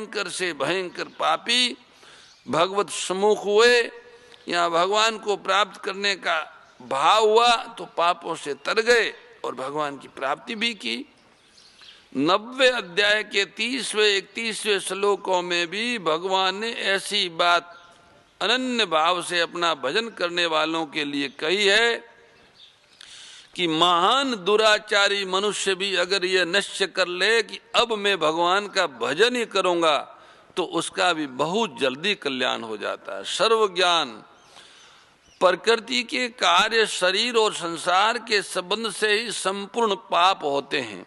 भयंकर से भयंकर पापी भगवत सम्मुख हुए या भगवान को प्राप्त करने का भाव हुआ तो पापों से तर गए और भगवान की प्राप्ति भी की। 90वें अध्याय के 30वें 31वें श्लोकों में भी भगवान ने ऐसी बात अनन्य भाव से अपना भजन करने वालों के लिए कही है कि महान दुराचारी मनुष्य भी अगर यह निश्चय कर ले कि अब मैं भगवान का भजन ही करूंगा तो उसका भी बहुत जल्दी कल्याण हो जाता है। सर्व ज्ञान प्रकृति के कार्य शरीर और संसार के संबंध से ही संपूर्ण पाप होते हैं।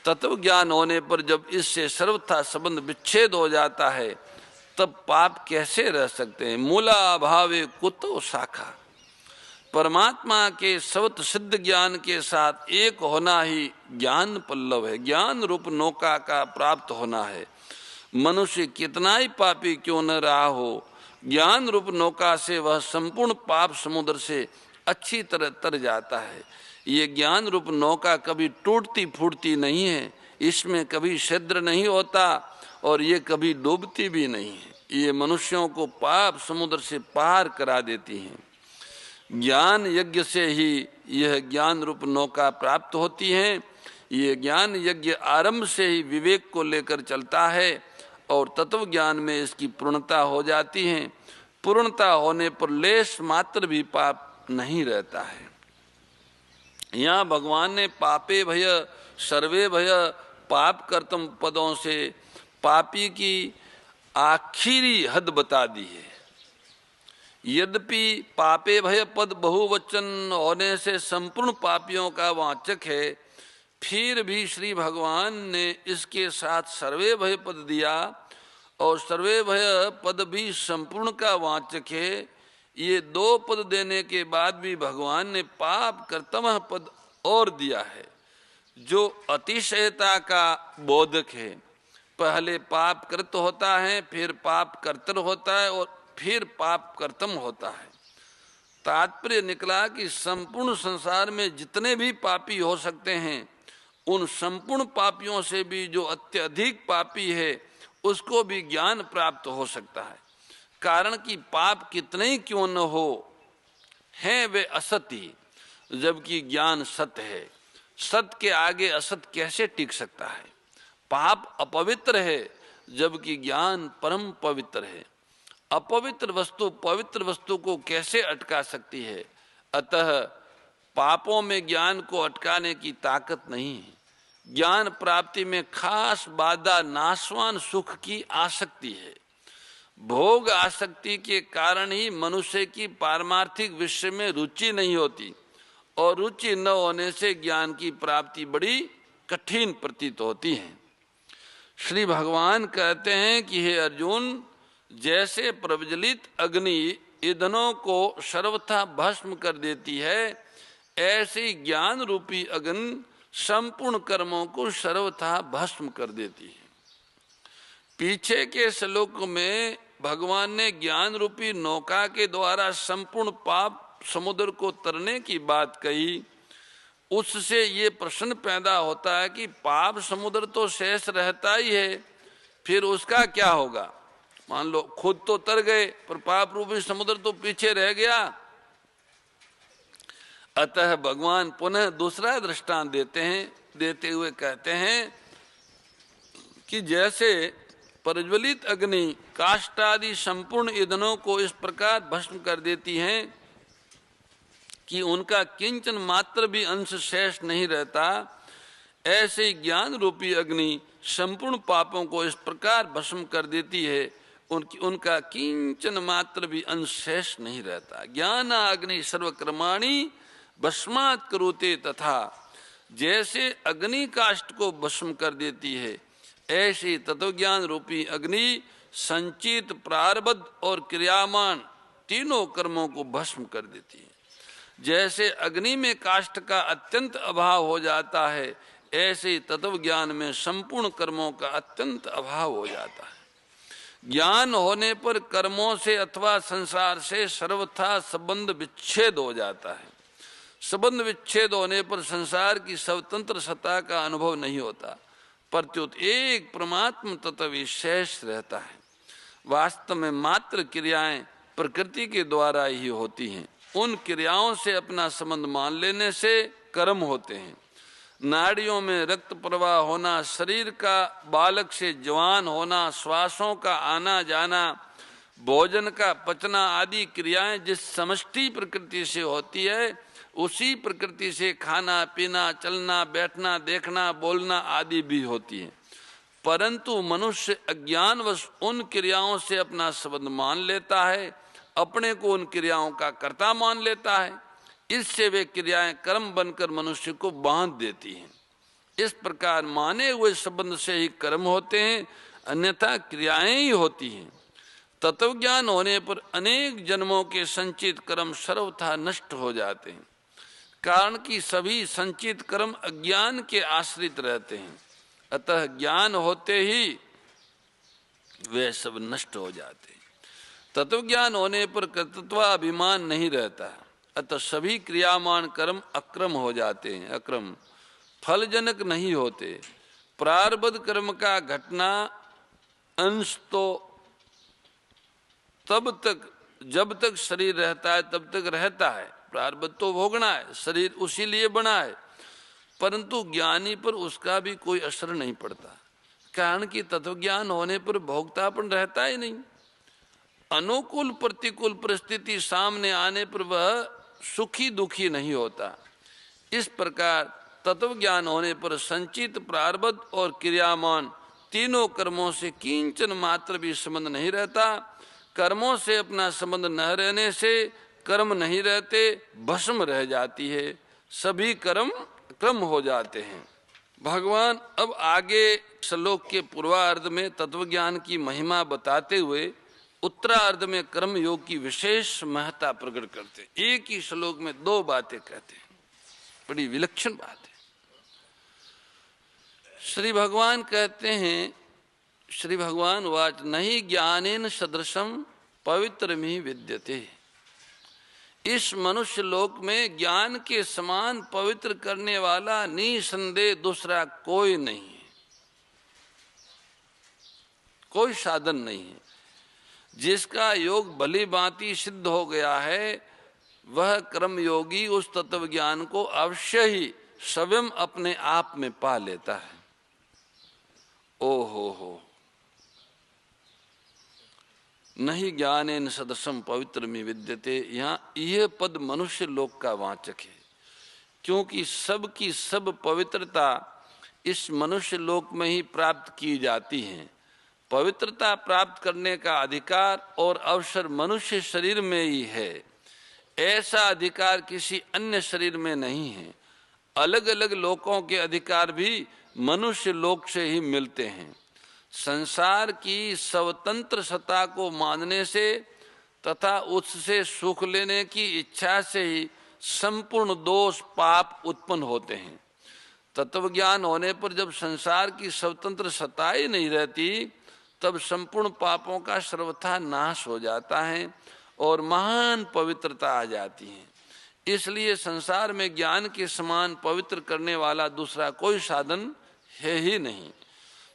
तत्व ज्ञान होने पर जब इससे सर्वथा संबंध विच्छेद हो जाता है तब पाप कैसे रह सकते हैं। मूला अभावे कुतो शाखा। परमात्मा के सवत सिद्ध ज्ञान के साथ एक होना ही ज्ञान पल्लव है, ज्ञान रूप नौका का प्राप्त होना है। मनुष्य कितना ही पापी क्यों न रहा हो, ज्ञान रूप नौका से वह संपूर्ण पाप समुद्र से अच्छी तरह तर जाता है। ये ज्ञान रूप नौका कभी टूटती फूटती नहीं है, इसमें कभी छिद्र नहीं होता और ये कभी डूबती भी नहीं है। ये मनुष्यों को पाप समुद्र से पार करा देती है। ज्ञान यज्ञ से ही यह ज्ञान रूप नौका प्राप्त होती है। ये ज्ञान यज्ञ आरंभ से ही विवेक को लेकर चलता है और तत्व ज्ञान में इसकी पूर्णता हो जाती है। पूर्णता होने पर लेश मात्र भी पाप नहीं रहता है। यहाँ भगवान ने पापे भय सर्वे भय पाप कर्तम पदों से पापी की आखिरी हद बता दी है। यद्यपि पापे भय पद बहुवचन होने से संपूर्ण पापियों का वाचक है, फिर भी श्री भगवान ने इसके साथ सर्वे भय पद दिया और सर्वे भय पद भी संपूर्ण का वाचक है। ये दो पद देने के बाद भी भगवान ने पाप कर्तम पद और दिया है जो अतिशयता का बोधक है। पहले पाप कृत होता है, फिर पाप कर्तर होता है और फिर पाप कर्तम होता है। तात्पर्य निकला कि संपूर्ण संसार में जितने भी पापी हो सकते हैं उन संपूर्ण पापियों से भी जो अत्यधिक पापी है उसको भी ज्ञान प्राप्त हो सकता है। कारण कि पाप कितने ही क्यों न हो हैं वे असत ही, जबकि ज्ञान सत्य है। सत्य के आगे असत कैसे टिक सकता है। पाप अपवित्र है जबकि ज्ञान परम पवित्र है। अपवित्र वस्तु पवित्र वस्तु को कैसे अटका सकती है। अतः पापों में ज्ञान को अटकाने की ताकत नहीं है। ज्ञान प्राप्ति में खास बाधा नाशवान सुख की आसक्ति है। भोग आसक्ति के कारण ही मनुष्य की पारमार्थिक विषय में रुचि नहीं होती और रुचि न होने से ज्ञान की प्राप्ति बड़ी कठिन प्रतीत होती है। श्री भगवान कहते हैं कि हे अर्जुन, जैसे प्रज्वलित अग्नि ईंधनों को सर्वथा भस्म कर देती है, ऐसे ज्ञान रूपी अग्नि संपूर्ण कर्मों को सर्वथा भस्म कर देती है। पीछे के श्लोक में भगवान ने ज्ञान रूपी नौका के द्वारा संपूर्ण पाप समुद्र को तरने की बात कही। उससे ये प्रश्न पैदा होता है कि पाप समुद्र तो शेष रहता ही है, फिर उसका क्या होगा। मान लो खुद तो तर गए पर पाप रूपी समुद्र तो पीछे रह गया। अतः भगवान पुनः दूसरा दृष्टांत देते हुए कहते हैं कि जैसे प्रज्वलित अग्नि काष्ठादि संपूर्ण ईंधनों को इस प्रकार भस्म कर देती हैं कि उनका किंचन मात्र भी अंश शेष नहीं रहता, ऐसे ज्ञान रूपी अग्नि संपूर्ण पापों को इस प्रकार भस्म कर देती है उनका किंचन मात्र भी अंश शेष नहीं रहता। ज्ञान अग्नि सर्वकर्माणि भस्मात् करोते, तथा जैसे अग्नि काष्ठ को भस्म कर देती है ऐसे तत्वज्ञान रूपी अग्नि संचित प्रारब्ध और क्रियामान तीनों कर्मों को भस्म कर देती है। जैसे अग्नि में काष्ठ का अत्यंत अभाव हो जाता है, ऐसे तत्व ज्ञान में संपूर्ण कर्मों का अत्यंत अभाव हो जाता है। ज्ञान होने पर कर्मों से अथवा संसार से सर्वथा संबंध विच्छेद हो जाता है। संबंध विच्छेद होने पर संसार की स्वतंत्र सत्ता का अनुभव नहीं होता। प्रत्युत एक परमात्म तत्व विशेष रहता है। वास्तव में मात्र क्रियाएं प्रकृति के द्वारा ही होती हैं। उन क्रियाओं से अपना संबंध मान लेने से कर्म होते हैं। नाड़ियों में रक्त प्रवाह होना, शरीर का बालक से जवान होना, श्वासों का आना जाना, भोजन का पचना आदि क्रियाएं जिस समष्टि प्रकृति से होती है, उसी प्रकृति से खाना पीना, चलना बैठना, देखना बोलना आदि भी होती है। परंतु मनुष्य अज्ञानवश उन क्रियाओं से अपना संबंध मान लेता है, अपने को उन क्रियाओं का कर्ता मान लेता है। इससे वे क्रियाएं कर्म बनकर मनुष्य को बांध देती हैं। इस प्रकार माने हुए संबंध से ही कर्म होते हैं, अन्यथा क्रियाएं ही होती हैं। तत्वज्ञान होने पर अनेक जन्मों के संचित कर्म सर्वथा नष्ट हो जाते हैं, कारण कि सभी संचित कर्म अज्ञान के आश्रित रहते हैं। अतः ज्ञान होते ही वे सब नष्ट हो जाते हैं। तत्वज्ञान होने पर कर्तृत्वाभिमान नहीं रहता, अतः सभी क्रियामान कर्म अक्रम हो जाते हैं, अक्रम फलजनक नहीं होते। प्रारब्ध कर्म का घटना अंश तो तब तक जब तक शरीर रहता है तब तक रहता है। प्रारब्ध तो भोगना है, शरीर उसी लिए बना है, परंतु ज्ञानी पर उसका भी कोई असर नहीं पड़ता, कारण कि तत्वज्ञान होने पर भोगतापन रहता ही नहीं। अनुकूल प्रतिकूल परिस्थिति सामने आने पर वह सुखी दुखी नहीं होता। इस प्रकार तत्वज्ञान होने पर संचित प्रारब्ध और क्रियामान तीनों कर्मों से किंचन मात्र भी संबंध नहीं रहता। कर्मों से अपना संबंध न रहने से कर्म नहीं रहते, भस्म रह जाती है, सभी कर्म क्रम हो जाते हैं। भगवान अब आगे श्लोक के पूर्वार्ध में तत्वज्ञान की महिमा बताते हुए उत्तरार्ध में कर्म योग की विशेष महत्ता प्रकट करते हैं। एक ही श्लोक में दो बातें कहते हैं, बड़ी विलक्षण बात है। श्री भगवान कहते हैं, श्री भगवान वाच नहीं ज्ञानेन सदृशम पवित्रमिहि विद्यते। इस मनुष्य लोक में ज्ञान के समान पवित्र करने वाला निसंदेह दूसरा कोई नहीं है, कोई साधन नहीं है। जिसका योग भली भांति सिद्ध हो गया है, वह कर्म योगी उस तत्व ज्ञान को अवश्य ही स्वयं अपने आप में पा लेता है। ओ हो नहीं ज्ञानेन सदसम पवित्रमिहि विद्यते। यहाँ यह पद मनुष्य लोक का वाचक है, क्योंकि सब की सब पवित्रता इस मनुष्य लोक में ही प्राप्त की जाती है। पवित्रता प्राप्त करने का अधिकार और अवसर मनुष्य शरीर में ही है, ऐसा अधिकार किसी अन्य शरीर में नहीं है। अलग अलग लोकों के अधिकार भी मनुष्य लोक से ही मिलते हैं। संसार की स्वतंत्र सत्ता को मानने से तथा उससे सुख लेने की इच्छा से ही संपूर्ण दोष पाप उत्पन्न होते हैं। तत्वज्ञान होने पर जब संसार की स्वतंत्र सत्ता ही नहीं रहती, तब संपूर्ण पापों का सर्वथा नाश हो जाता है और महान पवित्रता आ जाती है। इसलिए संसार में ज्ञान के समान पवित्र करने वाला दूसरा कोई साधन है ही नहीं।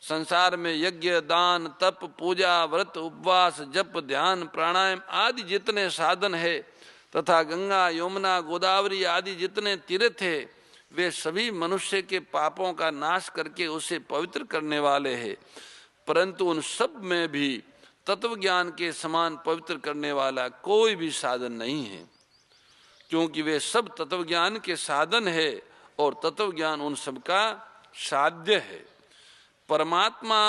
संसार में यज्ञ दान तप पूजा व्रत उपवास जप ध्यान प्राणायाम आदि जितने साधन है तथा गंगा यमुना गोदावरी आदि जितने तीर्थ है, वे सभी मनुष्य के पापों का नाश करके उसे पवित्र करने वाले हैं। परंतु उन सब में भी तत्व ज्ञान के समान पवित्र करने वाला कोई भी साधन नहीं है, क्योंकि वे सब तत्व ज्ञान के साधन है और तत्व ज्ञान उन सब का साध्य है। परमात्मा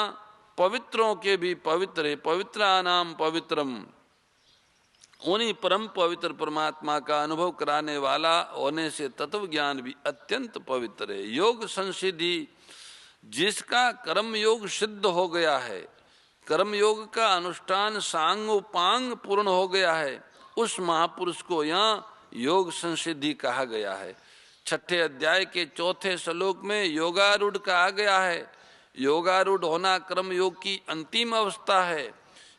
पवित्रों के भी पवित्र है, पवित्रानाम पवित्रम। उन्हीं परम पवित्र परमात्मा का अनुभव कराने वाला होने से तत्व ज्ञान भी अत्यंत पवित्र है। योग संसिद्धि जिसका कर्म योग सिद्ध हो गया है, कर्म योग का अनुष्ठान सांगोपांग पूर्ण हो गया है, उस महापुरुष को यहाँ योग संसिद्धि कहा गया है। छठे अध्याय के चौथे श्लोक में योगारूढ़ कहा गया है। योगारूढ़ होना कर्म योग की अंतिम अवस्था है।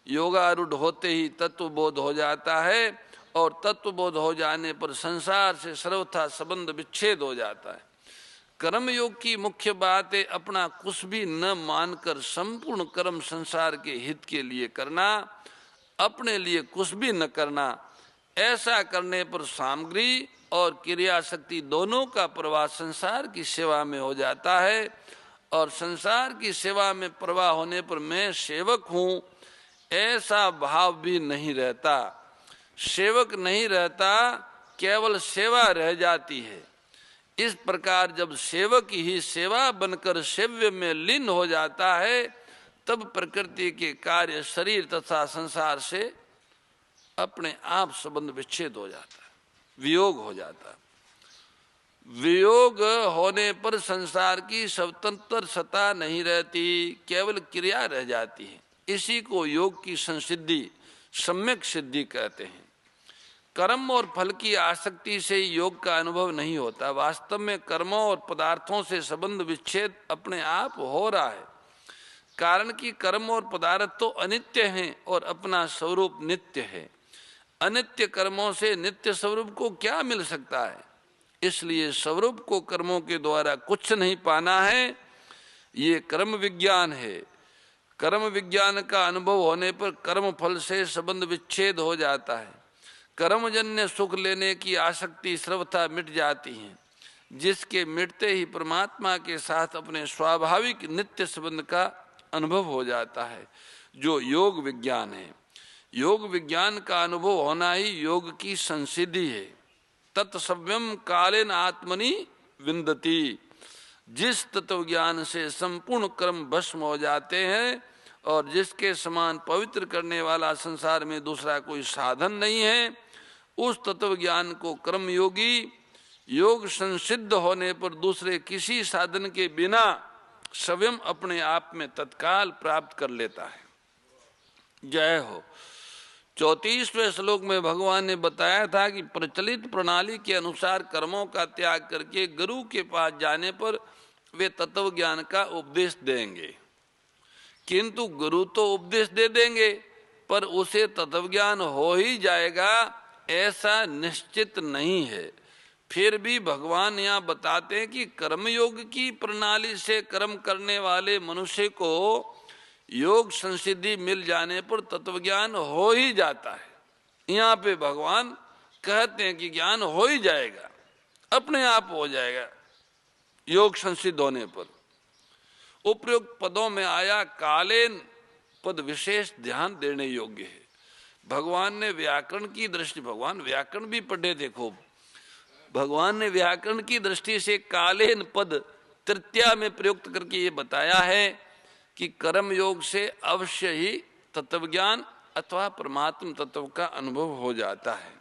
योगारूढ़ होते ही तत्वबोध हो जाता है और तत्वबोध हो जाने पर संसार से सर्वथा संबंध विच्छेद हो जाता है। कर्म योग की मुख्य बात है अपना कुछ भी न मानकर संपूर्ण कर्म संसार के हित के लिए करना, अपने लिए कुछ भी न करना। ऐसा करने पर सामग्री और क्रिया शक्ति दोनों का प्रवाह संसार की सेवा में हो जाता है, और संसार की सेवा में प्रवाह होने पर मैं सेवक हूँ ऐसा भाव भी नहीं रहता। सेवक नहीं रहता, केवल सेवा रह जाती है। इस प्रकार जब सेवक ही सेवा बनकर सेव्य में लीन हो जाता है, तब प्रकृति के कार्य शरीर तथा संसार से अपने आप संबंध विच्छेद हो जाता है, वियोग हो जाता है। वियोग होने पर संसार की स्वतंत्र सत्ता नहीं रहती, केवल क्रिया रह जाती है। इसी को योग की संसिद्धि, सम्यक सिद्धि कहते हैं। कर्म और फल की आसक्ति से योग का अनुभव नहीं होता। वास्तव में कर्मों और पदार्थों से संबंध विच्छेद अपने आप हो रहा है, कारण कि कर्म और पदार्थ तो अनित्य हैं और अपना स्वरूप नित्य है। अनित्य कर्मों से नित्य स्वरूप को क्या मिल सकता है? इसलिए स्वरूप को कर्मों के द्वारा कुछ नहीं पाना है, ये कर्म विज्ञान है। कर्म विज्ञान का अनुभव होने पर कर्म फल से संबंध विच्छेद हो जाता है। कर्मजन्य सुख लेने की आसक्ति सर्वथा मिट जाती है, जिसके मिटते ही परमात्मा के साथ अपने स्वाभाविक नित्य संबंध का अनुभव हो जाता है, जो योग विज्ञान है। योग विज्ञान का अनुभव होना ही योग की संसिद्धि है। तत्सव्यम कालेन आत्मनि विन्दति। जिस तत्व ज्ञान से संपूर्ण कर्म भस्म हो जाते हैं और जिसके समान पवित्र करने वाला संसार में दूसरा कोई साधन नहीं है, उस तत्व ज्ञान को कर्म योगी योग संसिद्ध होने पर दूसरे किसी साधन के बिना स्वयं अपने आप में तत्काल प्राप्त कर लेता है। जय हो। 34वें श्लोक में भगवान ने बताया था कि प्रचलित प्रणाली के अनुसार कर्मों का त्याग करके गुरु के पास जाने पर वे तत्व ज्ञान का उपदेश देंगे। किंतु गुरु तो उपदेश दे देंगे, पर उसे तत्व ज्ञान हो ही जाएगा ऐसा निश्चित नहीं है। फिर भी भगवान यहाँ बताते हैं कि कर्मयोग की प्रणाली से कर्म करने वाले मनुष्य को योग संसिद्धि मिल जाने पर तत्व ज्ञान हो ही जाता है। यहाँ पे भगवान कहते हैं कि ज्ञान हो ही जाएगा, अपने आप हो जाएगा योग संसिद्ध होने पर। उपयुक्त पदों में आया कालेन पद विशेष ध्यान देने योग्य है। भगवान ने व्याकरण की दृष्टि, भगवान व्याकरण भी पढ़े थे खूब, भगवान ने व्याकरण की दृष्टि से कालेन पद तृतीया में प्रयुक्त करके ये बताया है कि कर्म योग से अवश्य ही तत्वज्ञान अथवा परमात्म तत्व का अनुभव हो जाता है।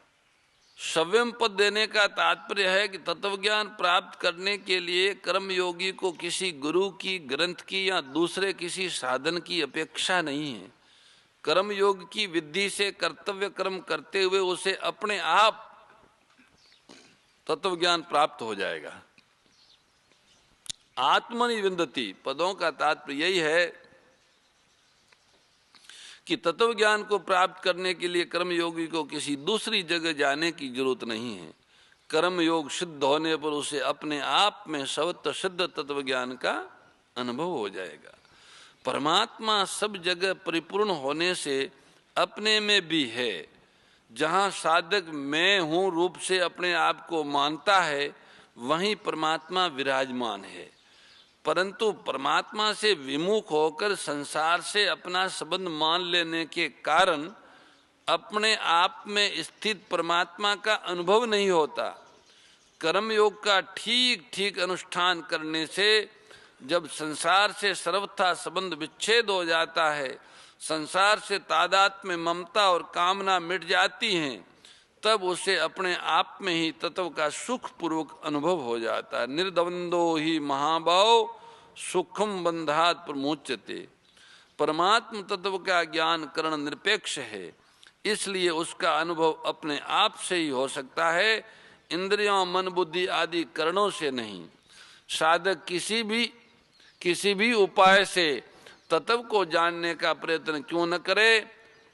सव्यम पद देने का तात्पर्य है कि तत्वज्ञान प्राप्त करने के लिए कर्म योगी को किसी गुरु की, ग्रंथ की या दूसरे किसी साधन की अपेक्षा नहीं है। कर्म योग की विधि से कर्तव्य कर्म करते हुए उसे अपने आप तत्वज्ञान प्राप्त हो जाएगा। आत्मनि विन्दति पदों का तात्पर्य यही है कि तत्व ज्ञान को प्राप्त करने के लिए कर्म योगी को किसी दूसरी जगह जाने की जरूरत नहीं है। कर्म योग सिद्ध होने पर उसे अपने आप में स्वतः सिद्ध तत्व ज्ञान का अनुभव हो जाएगा। परमात्मा सब जगह परिपूर्ण होने से अपने में भी है। जहाँ साधक मैं हूँ रूप से अपने आप को मानता है, वहीं परमात्मा विराजमान है। परंतु परमात्मा से विमुख होकर संसार से अपना संबंध मान लेने के कारण अपने आप में स्थित परमात्मा का अनुभव नहीं होता। कर्म योग का ठीक ठीक अनुष्ठान करने से जब संसार से सर्वथा संबंध विच्छेद हो जाता है, संसार से तादात्म्य ममता और कामना मिट जाती हैं, तब उसे अपने आप में ही तत्व का सुख पूर्वक अनुभव हो जाता है। निर्द्वंदो ही महाभाव सुखम बंधात प्रमुच्यते। परमात्म तत्व का ज्ञान करण निरपेक्ष है, इसलिए उसका अनुभव अपने आप से ही हो सकता है, इंद्रियों मन बुद्धि आदि करणों से नहीं। साधक किसी भी उपाय से तत्व को जानने का प्रयत्न क्यों न करे,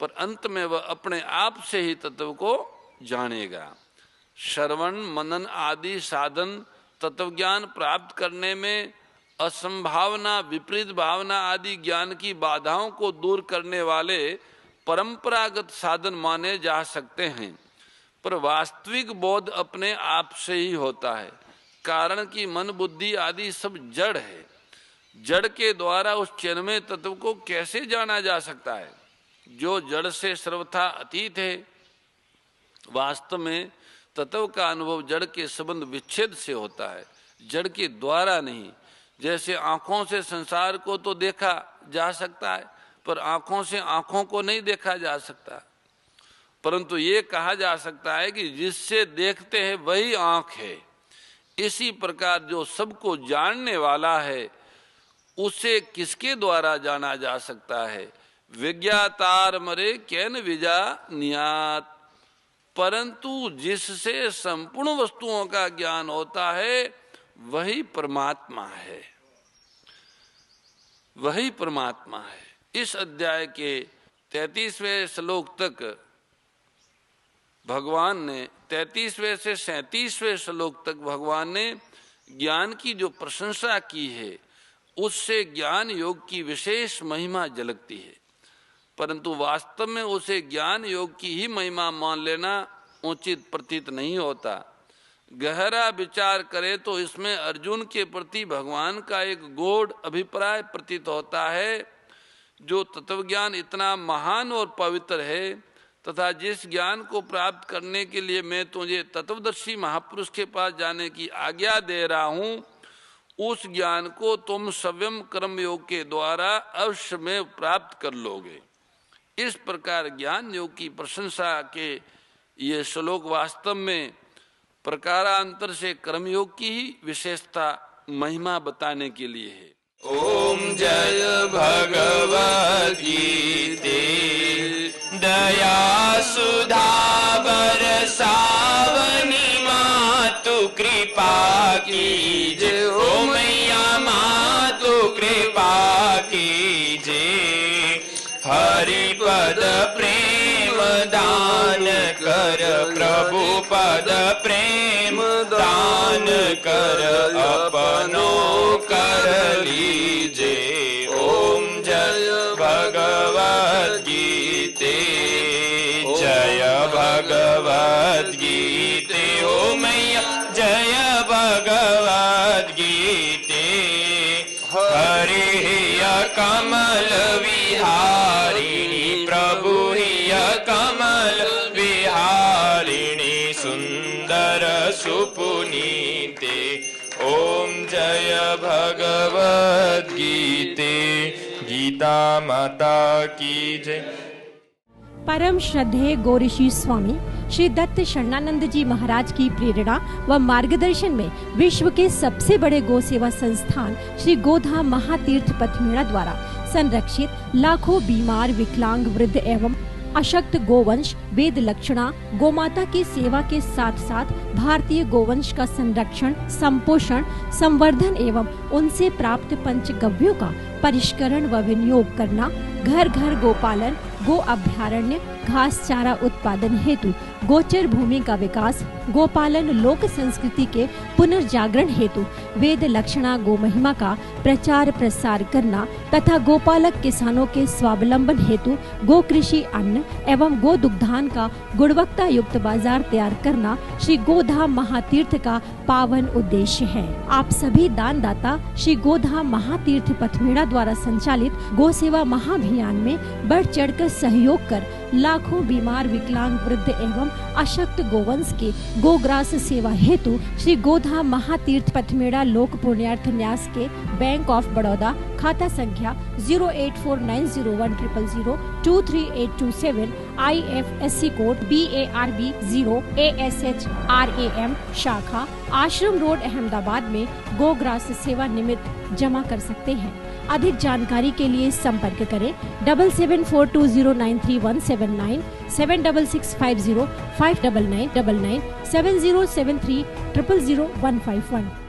पर अंत में वह अपने आप से ही तत्व को जानेगा। श्रवण मनन आदि साधन तत्वज्ञान प्राप्त करने में असंभावना, विपरीत भावना आदि ज्ञान की बाधाओं को दूर करने वाले परंपरागत साधन माने जा सकते हैं, पर वास्तविक बोध अपने आप से ही होता है, कारण कि मन बुद्धि आदि सब जड़ है। जड़ के द्वारा उस चिन्मय तत्व को कैसे जाना जा सकता है जो जड़ से सर्वथा अतीत है। वास्तव में तत्व का अनुभव जड़ के संबंध विच्छेद से होता है, जड़ के द्वारा नहीं। जैसे आंखों से संसार को तो देखा जा सकता है, पर आंखों से आंखों को नहीं देखा जा सकता। परंतु ये कहा जा सकता है कि जिससे देखते हैं वही आंख है। इसी प्रकार जो सबको जानने वाला है उसे किसके द्वारा जाना जा सकता है? विज्ञातार मरे कैन विजा नियात, परंतु जिससे संपूर्ण वस्तुओं का ज्ञान होता है वही परमात्मा है, वही परमात्मा है। इस अध्याय के 33वें श्लोक तक भगवान ने, 33वें से 37वें श्लोक तक भगवान ने ज्ञान की जो प्रशंसा की है उससे ज्ञान योग की विशेष महिमा झलकती है, परंतु वास्तव में उसे ज्ञान योग की ही महिमा मान लेना उचित प्रतीत नहीं होता। गहरा विचार करे तो इसमें अर्जुन के प्रति भगवान का एक गूढ़ अभिप्राय प्रतीत होता है। जो तत्वज्ञान इतना महान और पवित्र है तथा जिस ज्ञान को प्राप्त करने के लिए मैं तुझे तत्वदर्शी महापुरुष के पास जाने की आज्ञा दे रहा हूँ, उस ज्ञान को तुम स्वयं कर्म योग के द्वारा अवश्य में प्राप्त कर लोगे। इस प्रकार ज्ञान योग की प्रशंसा के ये श्लोक वास्तव में प्रकारांतर से कर्मयोग की ही विशेषता महिमा बताने के लिए है। ओम जय भगवद गीते दया सुधा बरसावनी मातु कृपा कीजे, ओ मैया मातु कृपा कीजे। हरि पद प्रेम दान कर, प्रभु पद प्रेम दान कर, अपनो कर लीजे। ओम जय भगवद गीते, जय भगवद गीते, ओ मैया जय भगवद गीते। हरि कमल विहारिणी, प्रभु कमल विहारिणी, सुंदर सुपुनीते। ओम जय भगवद गीते, गीता माता की जय। परम श्रद्धेय गौरीशी स्वामी श्री दत्त शरणानंद जी महाराज की प्रेरणा व मार्गदर्शन में विश्व के सबसे बड़े गौ सेवा संस्थान श्री गोधाम महातीर्थ पथमेड़ा द्वारा संरक्षित लाखों बीमार, विकलांग, वृद्ध एवं अशक्त गोवंश वेद लक्षणा गोमाता की सेवा के साथ साथ भारतीय गोवंश का संरक्षण, संपोषण, संवर्धन एवं उनसे प्राप्त पंचगव्यों का परिष्करण व विनियोग करना, घर घर गोपालन, गो अभ्यारण्य, घास चारा उत्पादन हेतु गोचर भूमि का विकास, गोपालन लोक संस्कृति के पुनर्जागरण हेतु वेद लक्षणा गो महिमा का प्रचार प्रसार करना तथा गोपालक किसानों के स्वावलंबन हेतु गो कृषि अन्न एवं गो दुग्धान का गुणवत्ता युक्त बाजार तैयार करना श्री गोधाम महातीर्थ का पावन उद्देश्य है। आप सभी दानदाता श्री गोधाम महातीर्थ पथमेड़ा द्वारा संचालित गो सेवा महाअभियान में बढ़ चढ़कर सहयोग कर लाखों बीमार, विकलांग, वृद्ध एवं अशक्त गोवंश के गोग्रास सेवा हेतु श्री गोधाम महातीर्थ पथमेड़ा लोक पुण्यार्थ न्यास के बैंक ऑफ बड़ौदा खाता संख्या 084901000238827 IFSC कोड BARB 0 ASHRAM शाखा आश्रम रोड अहमदाबाद में गोग्रास सेवा निमित्त जमा कर सकते हैं। अधिक जानकारी के लिए संपर्क करें 7742093179 7665059999 7073000151।